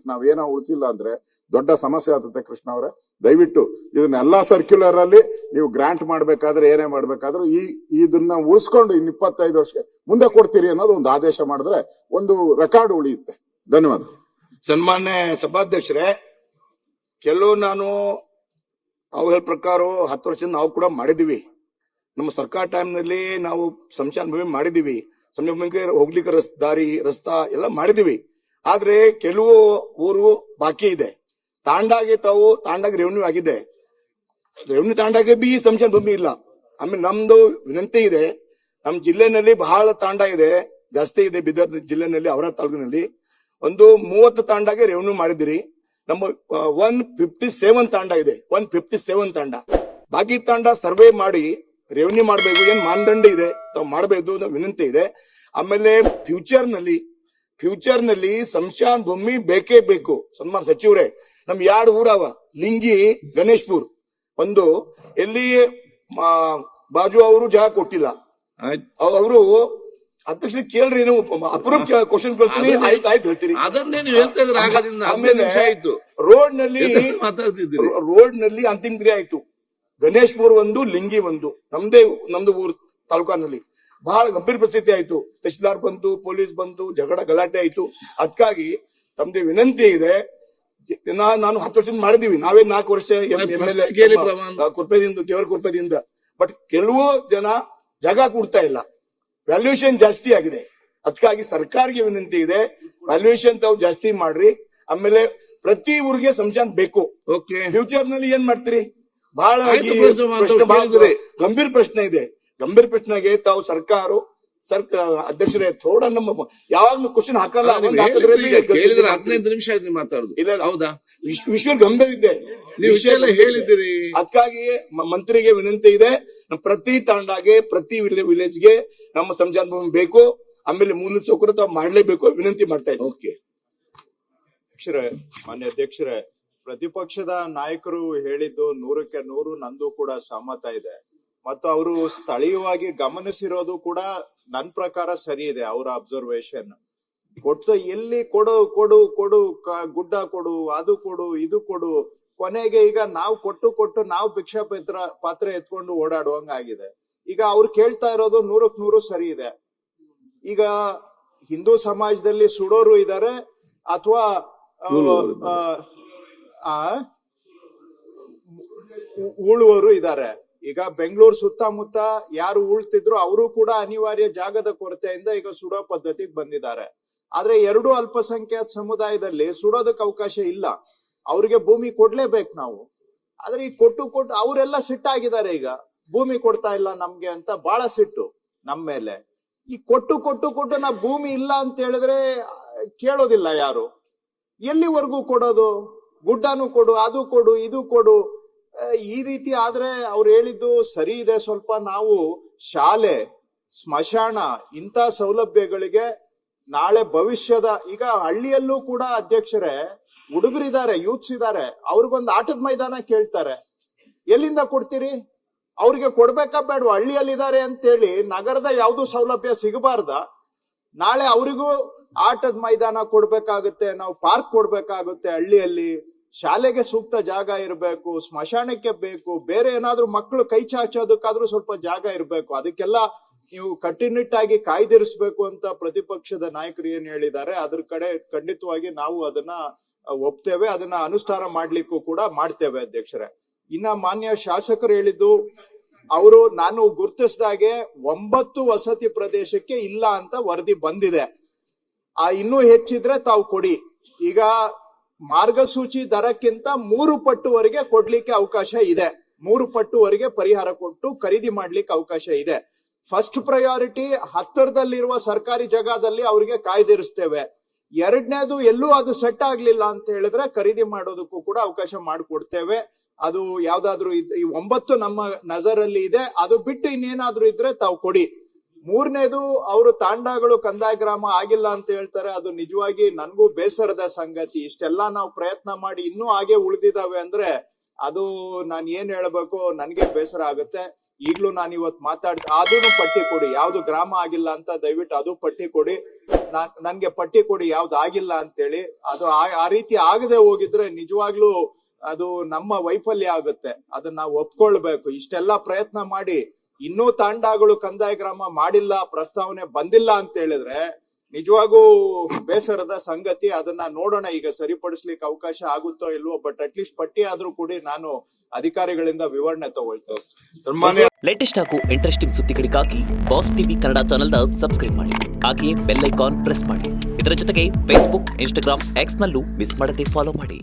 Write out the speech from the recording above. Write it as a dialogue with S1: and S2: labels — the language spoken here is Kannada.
S1: ನಾವೇನೋ ಉಳಿಸಿಲ್ಲ ಅಂದ್ರೆ ದೊಡ್ಡ ಸಮಸ್ಯೆ ಆಗ್ತದೆ. ಕೃಷ್ಣ ಅವರೇ, ದಯವಿಟ್ಟು ಇದನ್ನೆಲ್ಲಾ ಸರ್ಕ್ಯುಲರ್ ಅಲ್ಲಿ ನೀವು ಗ್ರಾಂಟ್ ಮಾಡ್ಬೇಕಾದ್ರೆ ಏನೇ ಮಾಡ್ಬೇಕಾದ್ರೂ ಇದನ್ನ ಉಳಿಸ್ಕೊಂಡು ಇನ್ 25 ವರ್ಷಕ್ಕೆ ಮುಂದೆ ಕೊಡ್ತೀರಿ ಅನ್ನೋದು ಒಂದು ಆದೇಶ ಮಾಡಿದ್ರೆ ಒಂದು ರೆಕಾರ್ಡ್ ಉಳಿಯುತ್ತೆ. ಧನ್ಯವಾದ.
S2: ಸನ್ಮಾನ್ಯ ಸಭಾಧ್ಯಕ್ಷರೇ, ಕೆಲವು ನಾನು ಅವ್ರ ಪ್ರಕಾರ 10 ವರ್ಷದಿಂದ ನಾವು ಕೂಡ ಮಾಡಿದೀವಿ. ನಮ್ಮ ಸರ್ಕಾರ ಟೈಮ್ನಲ್ಲಿ ನಾವು ಸಂಚಾನ ಭೂಮಿ ಮಾಡಿದೀವಿ, ಸಂಚಾನ ಭೂಮಿಗೆ ಹೋಗ್ಲಿಕ್ಕೆ ದಾರಿ ರಸ್ತಾ ಎಲ್ಲ ಮಾಡಿದೀವಿ. ಆದ್ರೆ ಕೆಲವು ಊರು ಬಾಕಿ ಇದೆ. ತಾಂಡಾಗೆ ತಾಂಡಾಗೆ ರೆವೆನ್ಯೂ ಆಗಿದೆ, ರೆವೆನ್ಯೂ ತಾಂಡಾಗೆ ಬಿ ಸಂಚಾನ ಭೂಮಿ ಇಲ್ಲ. ಆಮೇಲೆ ನಮ್ದು ವಿನಂತಿ ಇದೆ, ನಮ್ ಜಿಲ್ಲೆನಲ್ಲಿ ಬಹಳ ತಾಂಡ ಇದೆ, ಜಾಸ್ತಿ ಇದೆ. ಬೀದರ್ ಜಿಲ್ಲೆನಲ್ಲಿ, ಅವರ ತಾಲೂಕಿನಲ್ಲಿ ಒಂದು 30 ತಾಂಡಾಗೆ ರೆವೆನ್ಯೂ ಮಾಡಿದಿರಿ. ನಮ್ಮ 157 ತಾಂಡ ಇದೆ, 157 ತಾಂಡ. ಬಾಕಿ ತಾಂಡ ಸರ್ವೆ ಮಾಡಿ ರೆವೆನ್ಯೂ ಮಾಡಬೇಕು. ಏನ್ ಮಾನದಂಡ ಇದೆ ತಾವು ಮಾಡಬೇಕು, ವಿನಂತಿ ಇದೆ. ಆಮೇಲೆ ಫ್ಯೂಚರ್ ನಲ್ಲಿ ಸಂಶಾನ್ ಭೂಮಿ ಬೇಕೇ ಬೇಕು. ಸನ್ಮಾನ ಸಚಿವರೇ, ನಮ್ 2 ಊರವ, ಲಿಂಗಿ ಗಣೇಶ್ಪುರ್ ಒಂದು, ಎಲ್ಲಿ ಬಾಜು ಅವರು ಜಾಗ ಕೊಟ್ಟಿಲ್ಲ. ಅವರು ಅಧ್ಯಕ್ಷ ಕೇಳ್ರಿ, ನೀವು ಅಪರೂಪ ಕ್ವಶನ್ ಕೇಳ್ತೀನಿ, ಆಯ್ತು ಹೇಳ್ತೀರಿ.
S3: ಅದನ್ನೇ ನೀವು ಹೇಳ್ತಾ ಇದ್ರೆ ಆಗದಿಂದ 15 ನಿಮಿಷ ಆಯ್ತು.
S2: ರೋಡ್ ನಲ್ಲಿ ಅಂತಿಮ ಕ್ರಿಯೆ ಆಯ್ತು. ಗಣೇಶ್ಪುರ್ ಒಂದು, ಲಿಂಗಿ ಒಂದು, ನಮ್ದು ಊರ್ ತಾಲೂಕಿನಲ್ಲಿ ಬಹಳ ಗಂಭೀರ ಪರಿಸ್ಥಿತಿ ಆಯ್ತು. ತಹಶೀಲ್ದಾರ್ ಬಂತು, ಪೊಲೀಸ್ ಬಂತು, ಜಗಳ ಗಲಾಟೆ ಆಯ್ತು. ಅದಕ್ಕಾಗಿ ತಮ್ದೇ ವಿನಂತಿ ಇದೆ, ನಾನು 10 ವರ್ಷದಿಂದ ಮಾಡಿದೀವಿ, ನಾವೇ 4 ವರ್ಷ ಕೃಪೆದಿಂದ, ದೇವರ ಕೃಪೆದಿಂದ. ಬಟ್ ಕೆಲವು ಜನ ಜಾಗ ಕೊಡ್ತಾ ಇಲ್ಲ, ವ್ಯಾಲ್ಯೂಯೇಷನ್ ಜಾಸ್ತಿ ಆಗಿದೆ. ಅದಕ್ಕಾಗಿ ಸರ್ಕಾರಕ್ಕೆ ವಿನಂತಿ ಇದೆ, ವ್ಯಾಲ್ಯೂಯೇಷನ್ ತಾವು ಜಾಸ್ತಿ ಮಾಡ್ರಿ. ಆಮೇಲೆ ಪ್ರತಿ ಊರಿಗೆ ಸಂಶಾನ್ ಬೇಕು. ಫ್ಯೂಚರ್ ನಲ್ಲಿ ಏನ್ ಮಾಡ್ತೀರಿ? ಬಹಳ ಗಂಭೀರ ಪ್ರಶ್ನೆ ಇದೆ. ಗಂಭೀರ ಪ್ರಶ್ನೆಗೆ ತಾವು ಅಧ್ಯಕ್ಷರೇ ಥೋಡ ನಮ್ಮ ಯಾವಾಗ ಕ್ವಶನ್ ಹಾಕಲ್ಲ.
S3: 15 ನಿಮಿಷ ಆಯ್ತು ಮಾತಾಡುದು.
S2: ಇಲ್ಲ, ಹೌದಾ? ವಿಶ್ವ ಗಂಭೀರ ಇದೆ,
S3: ಹೇಳಿದ್ದೀರಿ.
S2: ಅದಕ್ಕಾಗಿ ಮಂತ್ರಿಗೆ ವಿನಂತಿ ಇದೆ, ಪ್ರತಿ ತಾಂಡಾಗೆ, ಪ್ರತಿ ವಿಲೇಜ್ಗೆ ನಮ್ಮ ಸಂಚಾನ ಭೂಮಿ ಬೇಕು. ಆಮೇಲೆ ಮೂಲ ಸೌಕರ್ಯ ತಾವು ಮಾಡ್ಲೇಬೇಕು, ವಿನಂತಿ ಮಾಡ್ತಾ ಇದ್ದೀವಿ.
S4: ಮಾನ್ಯ ಅಧ್ಯಕ್ಷರೇ, ಪ್ರತಿಪಕ್ಷದ ನಾಯಕರು ಹೇಳಿದ್ದು 100ಕ್ಕೆ 100 ನಂದು ಕೂಡ ಸಹಮತ ಇದೆ. ಮತ್ತು ಅವರು ಸ್ಥಳೀಯವಾಗಿ ಗಮನಿಸಿರೋದು ಕೂಡ ನನ್ನ ಪ್ರಕಾರ ಸರಿ ಇದೆ. ಅವರ ಅಬ್ಸರ್ವೇಶನ್ ಎಲ್ಲಿ ಕೊಡು ಗುಡ್ಡ ಕೊಡು, ಅದು ಕೊಡು, ಇದು ಕೊಡು, ಕೊನೆಗೆ ಈಗ ನಾವು ಕೊಟ್ಟು ನಾವು ಭಿಕ್ಷಾ ಪಾತ್ರೆ ಎತ್ಕೊಂಡು ಓಡಾಡುವಂಗಾಗಿದೆ. ಈಗ ಅವ್ರು ಕೇಳ್ತಾ ಇರೋದು 100ಕ್ಕೆ 100 ಸರಿ ಇದೆ. ಈಗ ಹಿಂದೂ ಸಮಾಜದಲ್ಲಿ ಸುಡೋರು ಇದ್ದಾರೆ, ಅಥವಾ ಉಳುವವರು ಇದ್ದಾರೆ. ಈಗ ಬೆಂಗಳೂರು ಸುತ್ತಮುತ್ತ ಯಾರು ಉಳ್ತಿದ್ರು ಅವರು ಕೂಡ ಅನಿವಾರ್ಯ ಜಾಗದ ಕೊರತೆಯಿಂದ ಈಗ ಸುಡೋ ಪದ್ಧತಿಗೆ ಬಂದಿದ್ದಾರೆ. ಆದ್ರೆ 2 ಅಲ್ಪಸಂಖ್ಯಾತ ಸಮುದಾಯದಲ್ಲಿ ಸುಡೋದಕ್ಕೆ ಅವಕಾಶ ಇಲ್ಲ, ಅವ್ರಿಗೆ ಭೂಮಿ ಕೊಡ್ಲೇಬೇಕು ನಾವು. ಆದ್ರೆ ಈ ಕೊಟ್ಟು ಅವರೆಲ್ಲ ಸಿಟ್ಟಾಗಿದ್ದಾರೆ. ಈಗ ಭೂಮಿ ಕೊಡ್ತಾ ಇಲ್ಲ ನಮ್ಗೆ ಅಂತ ಬಹಳ ಸಿಟ್ಟು ನಮ್ಮ ಮೇಲೆ. ಈ ಕೊಟ್ಟು ನಾ ಭೂಮಿ ಇಲ್ಲ ಅಂತ ಹೇಳಿದ್ರೆ ಕೇಳೋದಿಲ್ಲ ಯಾರು. ಎಲ್ಲಿವರೆಗೂ ಕೊಡೋದು? ಗುಡ್ಡನು ಕೊಡು, ಅದು ಕೊಡು, ಇದು ಕೊಡು. ಈ ರೀತಿ ಆದ್ರೆ ಅವ್ರು ಹೇಳಿದ್ದು ಸರಿ ಇದೆ. ಸ್ವಲ್ಪ ನಾವು ಶಾಲೆ, ಸ್ಮಶಾನ ಇಂಥ ಸೌಲಭ್ಯಗಳಿಗೆ ನಾಳೆ ಭವಿಷ್ಯದ, ಈಗ ಹಳ್ಳಿಯಲ್ಲೂ ಕೂಡ ಅಧ್ಯಕ್ಷರೇ ಹುಡುಗರಿದ್ದಾರೆ, ಯೂತ್ಸ್ ಇದ್ದಾರೆ, ಅವ್ರಿಗೊಂದು ಆಟದ ಮೈದಾನ ಕೇಳ್ತಾರೆ. ಎಲ್ಲಿಂದ ಕೊಡ್ತೀರಿ? ಅವ್ರಿಗೆ ಕೊಡ್ಬೇಕಾ ಬೇಡ? ಹಳ್ಳಿಯಲ್ಲಿದ್ದಾರೆ ಅಂತೇಳಿ ನಗರದ ಯಾವ್ದು ಸೌಲಭ್ಯ ಸಿಗಬಾರ್ದ? ನಾಳೆ ಅವರಿಗೂ ಆಟದ ಮೈದಾನ ಕೊಡ್ಬೇಕಾಗುತ್ತೆ, ನಾವು ಪಾರ್ಕ್ ಕೊಡ್ಬೇಕಾಗುತ್ತೆ. ಹಳ್ಳಿಯಲ್ಲಿ ಶಾಲೆಗೆ ಸೂಕ್ತ ಜಾಗ ಇರಬೇಕು, ಸ್ಮಶಾನಕ್ಕೆ ಬೇಕು, ಬೇರೆ ಏನಾದ್ರೂ ಮಕ್ಕಳು ಕೈ ಚಾಚೋದಕ್ಕಾದ್ರೂ ಸ್ವಲ್ಪ ಜಾಗ ಇರಬೇಕು. ಅದಕ್ಕೆಲ್ಲ ನೀವು ಕಟ್ಟುನಿಟ್ಟಾಗಿ ಕಾಯ್ದಿರಿಸಬೇಕು ಅಂತ ಪ್ರತಿಪಕ್ಷದ ನಾಯಕರು ಏನ್ ಹೇಳಿದ್ದಾರೆ, ಅದ್ರ ಕಡೆ ಖಂಡಿತವಾಗಿ ನಾವು ಅದನ್ನ ಒಪ್ತೇವೆ, ಅದನ್ನ ಅನುಷ್ಠಾನ ಮಾಡ್ಲಿಕ್ಕೂ ಕೂಡ ಮಾಡ್ತೇವೆ ಅಧ್ಯಕ್ಷರೇ. ಇನ್ನ ಮಾನ್ಯ ಶಾಸಕರು ಹೇಳಿದ್ದು, ಅವರು ನಾನು ಗುರುತಿಸಿದಾಗೆ 9 ವಸತಿ ಪ್ರದೇಶಕ್ಕೆ ಇಲ್ಲ ಅಂತ ವರದಿ ಬಂದಿದೆ. ಇನ್ನೂ ಹೆಚ್ಚಿದ್ರೆ ತಾವು ಕೊಡಿ. ಈಗ ಮಾರ್ಗಸೂಚಿ ದರಕ್ಕಿಂತ 3 ಪಟ್ಟುವರೆಗೆ ಕೊಡ್ಲಿಕ್ಕೆ ಅವಕಾಶ ಇದೆ. 3 ಪಟ್ಟುವರೆಗೆ ಪರಿಹಾರ ಕೊಟ್ಟು ಖರೀದಿ ಮಾಡ್ಲಿಕ್ಕೆ ಅವಕಾಶ ಇದೆ. ಫಸ್ಟ್ ಪ್ರಯಾರಿಟಿ ಹತ್ತಿರದಲ್ಲಿರುವ ಸರ್ಕಾರಿ ಜಾಗದಲ್ಲಿ ಅವರಿಗೆ ಕಾಯ್ದಿರಿಸ್ತೇವೆ. 2ನೇದು ಎಲ್ಲೂ ಅದು ಸೆಟ್ ಆಗ್ಲಿಲ್ಲ ಅಂತ ಹೇಳಿದ್ರೆ ಖರೀದಿ ಮಾಡೋದಕ್ಕೂ ಕೂಡ ಅವಕಾಶ ಮಾಡಿಕೊಡ್ತೇವೆ. ಅದು ಯಾವ್ದಾದ್ರು ಈ 9 ನಮ್ಮ ನಜರಲ್ಲಿ ಇದೆ. ಅದು ಬಿಟ್ಟು ಇನ್ನೇನಾದ್ರೂ ಇದ್ರೆ ತಾವು ಕೊಡಿ. 3ನೇದು ಅವರು ತಾಂಡಗಳು ಕಂದಾಯ ಗ್ರಾಮ ಆಗಿಲ್ಲ ಅಂತ ಹೇಳ್ತಾರೆ. ಅದು ನಿಜವಾಗಿ ನನ್ಗೂ ಬೇಸರದ ಸಂಗತಿ. ಇಷ್ಟೆಲ್ಲಾ ನಾವು ಪ್ರಯತ್ನ ಮಾಡಿ ಇನ್ನೂ ಹಾಗೆ ಉಳಿದಿದ್ದಾವೆ ಅಂದ್ರೆ ಅದು ನಾನು ಏನ್ ಹೇಳ್ಬೇಕು, ನನ್ಗೆ ಬೇಸರ ಆಗುತ್ತೆ. ಈಗ್ಲೂ ನಾನು ಇವತ್ತು ಅದನ್ನು ಪಟ್ಟಿ ಕೊಡಿ, ಯಾವ್ದು ಗ್ರಾಮ ಆಗಿಲ್ಲ ಅಂತ ದಯವಿಟ್ಟು ಅದು ಪಟ್ಟಿ ಕೊಡಿ. ನನ್ಗೆ ಪಟ್ಟಿ ಕೊಡಿ ಯಾವ್ದು ಆಗಿಲ್ಲ ಅಂತೇಳಿ. ಅದು ಆ ರೀತಿ ಆಗದೆ ಹೋಗಿದ್ರೆ ನಿಜವಾಗ್ಲೂ ಅದು ನಮ್ಮ ವೈಫಲ್ಯ ಆಗುತ್ತೆ. ಅದನ್ನ ನಾವು ಒಪ್ಕೊಳ್ಬೇಕು. ಇಷ್ಟೆಲ್ಲ ಪ್ರಯತ್ನ ಮಾಡಿ ಇನ್ನೂ ತಾಂಡಗಳು ಕಂದಾಯ ಗ್ರಾಮ ಮಾಡಿಲ್ಲ, ಪ್ರಸ್ತಾವನೆ ಬಂದಿಲ್ಲ ಅಂತ ಹೇಳಿದ್ರೆ ನಿಜವಾಗೂ ಬೇಸರದ ಸಂಗತಿ. ಅದನ್ನ ನೋಡೋಣ, ಈಗ ಸರಿಪಡಿಸ್ಲಿಕ್ಕೆ ಅವಕಾಶ ಆಗುತ್ತೋ ಇಲ್ವೋ. ಬಟ್ ಅಟ್ಲೀಸ್ಟ್ ಪಟ್ಟಿ ಆದ್ರೂ ಕೂಡ ನಾನು ಅಧಿಕಾರಿಗಳಿಂದ ವಿವರಣೆ ತಗೊಳ್ತೇವೆ.
S2: ಸನ್ಮಾನ್ಯ
S5: ಲೇಟೆಸ್ಟ್ ಹಾಗೂ ಇಂಟ್ರೆಸ್ಟಿಂಗ್ ಸುದ್ದಿಗಳಿಗಾಗಿ ಬಾಸ್ ಟಿವಿ ಕನ್ನಡ ಚಾನೆಲ್ನ ಸಬ್ಸ್ಕ್ರೈಬ್ ಮಾಡಿ. ಹಾಗೆಯೇ ಬೆಲ್ ಐಕಾನ್ ಪ್ರೆಸ್ ಮಾಡಿ. ಇದರ ಜೊತೆಗೆ ಫೇಸ್ಬುಕ್, ಇನ್ಸ್ಟಾಗ್ರಾಮ್, ಎಕ್ಸ್ ನಲ್ಲೂ ಮಿಸ್ ಮಾಡದೆ ಫಾಲೋ ಮಾಡಿ.